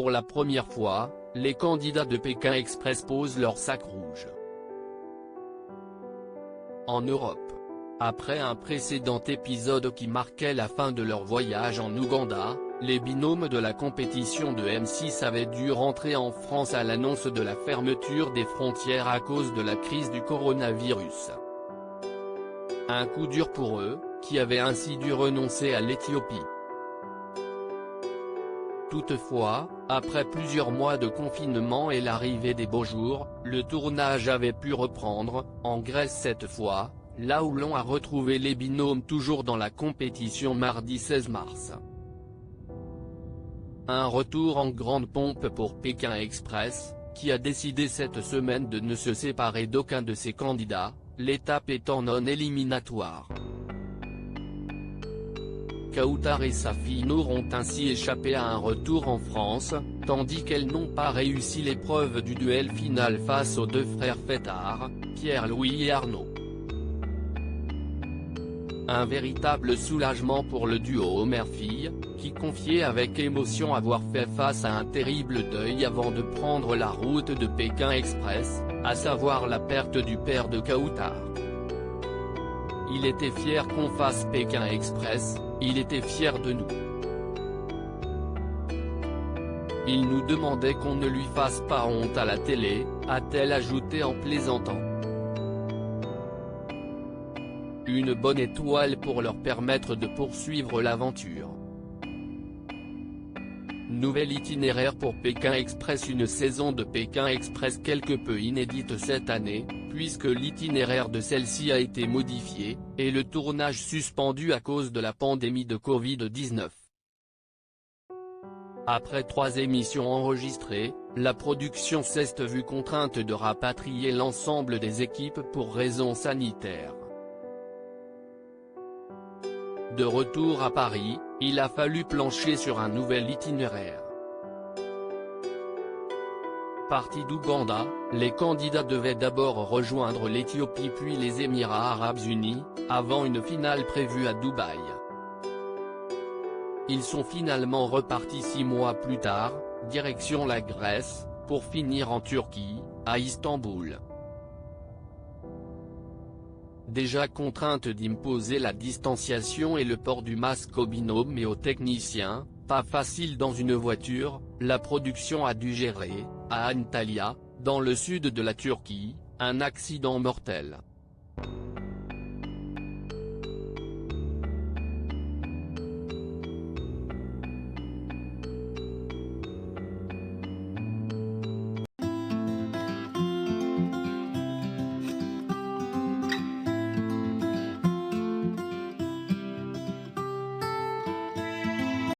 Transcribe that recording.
Pour la première fois, les candidats de Pékin Express posent leur sac rouge. En Europe. Après un précédent épisode qui marquait la fin de leur voyage en Ouganda, les binômes de la compétition de M6 avaient dû rentrer en France à l'annonce de la fermeture des frontières à cause de la crise du coronavirus. Un coup dur pour eux, qui avaient ainsi dû renoncer à l'Éthiopie. Toutefois, après plusieurs mois de confinement et l'arrivée des beaux jours, le tournage avait pu reprendre, en Grèce cette fois, là où l'on a retrouvé les binômes toujours dans la compétition mardi 16 mars. Un retour en grande pompe pour Pékin Express, qui a décidé cette semaine de ne se séparer d'aucun de ses candidats, l'étape étant non éliminatoire. Kautar et sa fille Nour ont ainsi échappé à un retour en France, tandis qu'elles n'ont pas réussi l'épreuve du duel final face aux deux frères fêtards, Pierre-Louis et Arnaud. Un véritable soulagement pour le duo mère-fille, qui confiait avec émotion avoir fait face à un terrible deuil avant de prendre la route de Pékin Express, à savoir la perte du père de Kautar. Il était fier qu'on fasse Pékin Express, il était fier de nous. Il nous demandait qu'on ne lui fasse pas honte à la télé, a-t-elle ajouté en plaisantant. Une bonne étoile pour leur permettre de poursuivre l'aventure. Nouvel itinéraire pour Pékin Express. Une saison de Pékin Express quelque peu inédite cette année, puisque l'itinéraire de celle-ci a été modifié, et le tournage suspendu à cause de la pandémie de Covid-19. Après 3 émissions enregistrées, la production s'est vue contrainte de rapatrier l'ensemble des équipes pour raisons sanitaires. De retour à Paris, il a fallu plancher sur un nouvel itinéraire. Partis d'Ouganda, les candidats devaient d'abord rejoindre l'Éthiopie puis les Émirats Arabes Unis, avant une finale prévue à Dubaï. Ils sont finalement repartis 6 mois plus tard, direction la Grèce, pour finir en Turquie, à Istanbul. Déjà contrainte d'imposer la distanciation et le port du masque aux binômes et aux techniciens, pas facile dans une voiture, la production a dû gérer, à Antalya, dans le sud de la Turquie, un accident mortel.